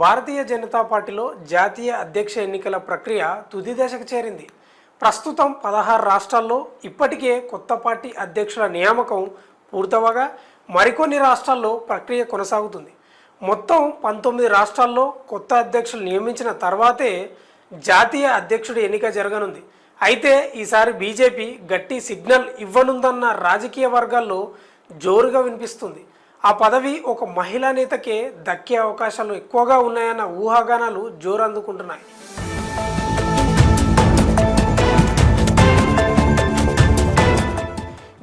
భారతీయ జనతా పార్టీలో జాతీయ అధ్యక్ష ఎన్నికల ప్రక్రియ తుది దశకు చేరింది. ప్రస్తుతం 16 రాష్ట్రాల్లో ఇప్పటికే కొత్త పార్టీ అధ్యక్షుల నియామకం పూర్తవగా మరికొన్ని రాష్ట్రాల్లో ప్రక్రియ కొనసాగుతుంది. మొత్తం 19 రాష్ట్రాల్లో కొత్త అధ్యక్షులు నియమించిన తర్వాతే జాతీయ అధ్యక్షుడి ఎన్నిక జరగనుంది. అయితే ఈసారి బీజేపీ గట్టి సిగ్నల్ ఇవ్వనుందన్న రాజకీయ వర్గాల్లో జోరుగా వినిపిస్తుంది. ఆ పదవి ఒక మహిళా నేతకే దక్కే అవకాశాలు ఎక్కువగా ఉన్నాయన్న ఊహాగానాలు జోరందుకుంటున్నాయి.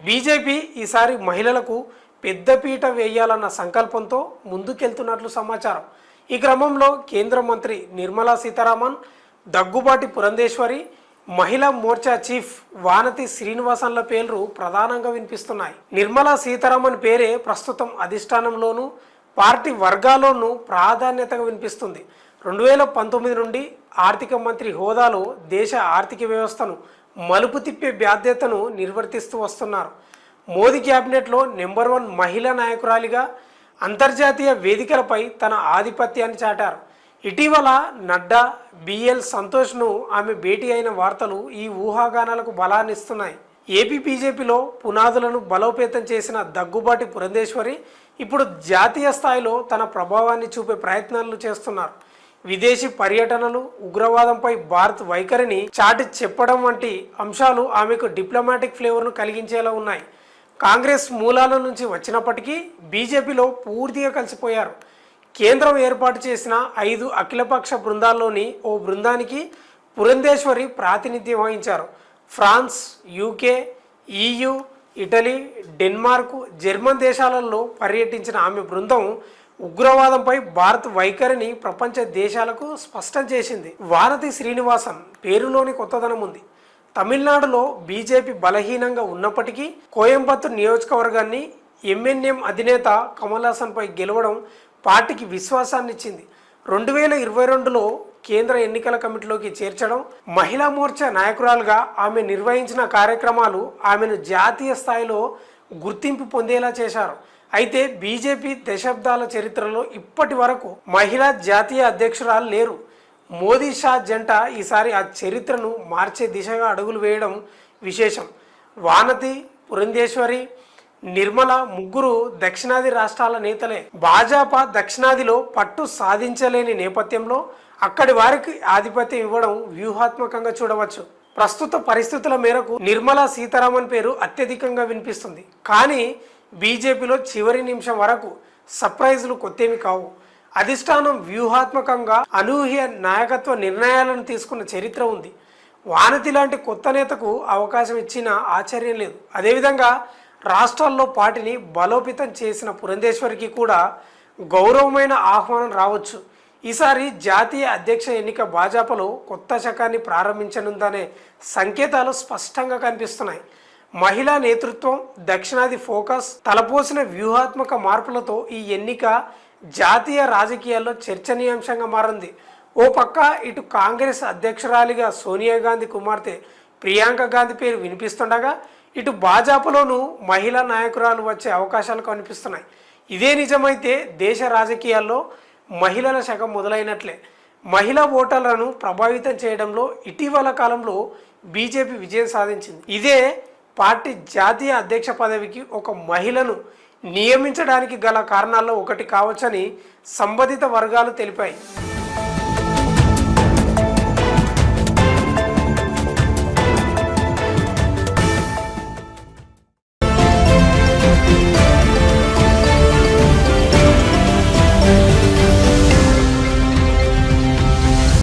బీజేపీ ఈసారి మహిళలకు పెద్దపీట వేయాలన్న సంకల్పంతో ముందుకెళ్తున్నట్లు సమాచారం. ఈ క్రమంలో కేంద్ర మంత్రి నిర్మలా సీతారామన్, దగ్గుబాటి పురంధేశ్వరి, మహిళా మోర్చా చీఫ్ వానతి శ్రీనివాసన్ల పేర్లు ప్రధానంగా వినిపిస్తున్నాయి. నిర్మలా సీతారామన్ పేరే ప్రస్తుతం అధిష్టానంలోనూ పార్టీ వర్గాల్లోనూ ప్రాధాన్యతగా వినిపిస్తుంది. 2019 నుండి ఆర్థిక మంత్రి హోదాలో దేశ ఆర్థిక వ్యవస్థను మలుపు తిప్పే బాధ్యతను నిర్వర్తిస్తూ వస్తున్నారు. మోదీ క్యాబినెట్లో నెంబర్ 1 మహిళా నాయకురాలిగా అంతర్జాతీయ వేదికలపై తన ఆధిపత్యాన్ని చాటారు. ఇటీవల నడ్డా, బిఎల్ సంతోష్ను ఆమె భేటీ అయిన వార్తలు ఈ ఊహాగానాలకు బలాన్నిస్తున్నాయి. ఏపీ బీజేపీలో పునాదులను బలోపేతం చేసిన దగ్గుబాటి పురంధేశ్వరి ఇప్పుడు జాతీయ స్థాయిలో తన ప్రభావాన్ని చూపే ప్రయత్నాలు చేస్తున్నారు. విదేశీ పర్యటనలు, ఉగ్రవాదంపై భారత్ వైఖరిని చాటి చెప్పడం వంటి అంశాలు ఆమెకు డిప్లొమాటిక్ ఫ్లేవర్ను కలిగించేలా ఉన్నాయి. కాంగ్రెస్ మూలాల నుంచి వచ్చినప్పటికీ బీజేపీలో పూర్తిగా కలిసిపోయారు. కేంద్రం ఏర్పాటు చేసిన 5 అఖిలపక్ష బృందాల్లోని ఓ బృందానికి పురంధేశ్వరి ప్రాతినిధ్యం వహించారు. France, UK, EU, Italy, Denmark, German దేశాలలో పర్యటించిన ఆమె బృందం ఉగ్రవాదంపై భారత్ వైఖరిని ప్రపంచ దేశాలకు స్పష్టం చేసింది. వానతి శ్రీనివాసన్ పేరులోని కొత్తదనం ఉంది. తమిళనాడులో బీజేపీ బలహీనంగా ఉన్నప్పటికీ కోయంబత్తూర్ నియోజకవర్గాన్ని MNM అధినేత కమల్ హాసన్పై గెలవడం పార్టీకి విశ్వాసాన్ని ఇచ్చింది. 2022లో కేంద్ర ఎన్నికల కమిటీలోకి చేర్చడం, మహిళా మోర్చా నాయకురాలుగా ఆమె నిర్వహించిన కార్యక్రమాలు ఆమెను జాతీయ స్థాయిలో గుర్తింపు పొందేలా చేశారు. అయితే బీజేపీ దశాబ్దాల చరిత్రలో ఇప్పటి వరకు మహిళా జాతీయ అధ్యక్షురాలు లేరు. మోదీ షా జంట ఈసారి ఆ చరిత్రను మార్చే దిశగా అడుగులు వేయడం విశేషం. వానతి, పురంధేశ్వరి, నిర్మల ముగ్గురు దక్షిణాది రాష్ట్రాల నేతలే. భాజపా దక్షిణాదిలో పట్టు సాధించలేని నేపథ్యంలో అక్కడి వారికి ఆధిపత్యం ఇవ్వడం వ్యూహాత్మకంగా చూడవచ్చు. ప్రస్తుత పరిస్థితుల మేరకు నిర్మలా సీతారామన్ పేరు అత్యధికంగా వినిపిస్తుంది. కానీ బీజేపీలో చివరి నిమిషం వరకు సర్ప్రైజులు కొత్తేమి కావు. అధిష్టానం వ్యూహాత్మకంగా అనూహ్య నాయకత్వ నిర్ణయాలను తీసుకున్న చరిత్ర ఉంది. వానతి లాంటి కొత్త నేతకు అవకాశం ఇచ్చిన ఆశ్చర్యం లేదు. అదేవిధంగా రాష్ట్రాల్లో పార్టీని బలోపేతం చేసిన పురంధేశ్వరికి కూడా గౌరవమైన ఆహ్వానం రావచ్చు. ఈసారి జాతీయ అధ్యక్ష ఎన్నిక భాజపాలో కొత్త శకాన్ని ప్రారంభించనుందనే సంకేతాలు స్పష్టంగా కనిపిస్తున్నాయి. మహిళా నేతృత్వం, దక్షిణాది ఫోకస్, తలపోసిన వ్యూహాత్మక మార్పులతో ఈ ఎన్నిక జాతీయ రాజకీయాల్లో చర్చనీయాంశంగా మారింది. ఓ పక్క ఇటు కాంగ్రెస్ అధ్యక్షురాలిగా సోనియా గాంధీ కుమార్తె ప్రియాంక గాంధీ పేరు వినిపిస్తుండగా, ఇటు భాజపాలోనూ మహిళా నాయకురాలు వచ్చే అవకాశాలు కనిపిస్తున్నాయి. ఇదే నిజమైతే దేశ రాజకీయాల్లో మహిళల శకం మొదలైనట్లే. మహిళా ఓటర్లను ప్రభావితం చేయడంలో ఇటీవల కాలంలో బీజేపీ విజయం సాధించింది. ఇదే పార్టీ జాతీయ అధ్యక్ష పదవికి ఒక మహిళను నియమించడానికి గల కారణాల్లో ఒకటి కావచ్చని సంబంధిత వర్గాలు తెలిపాయి.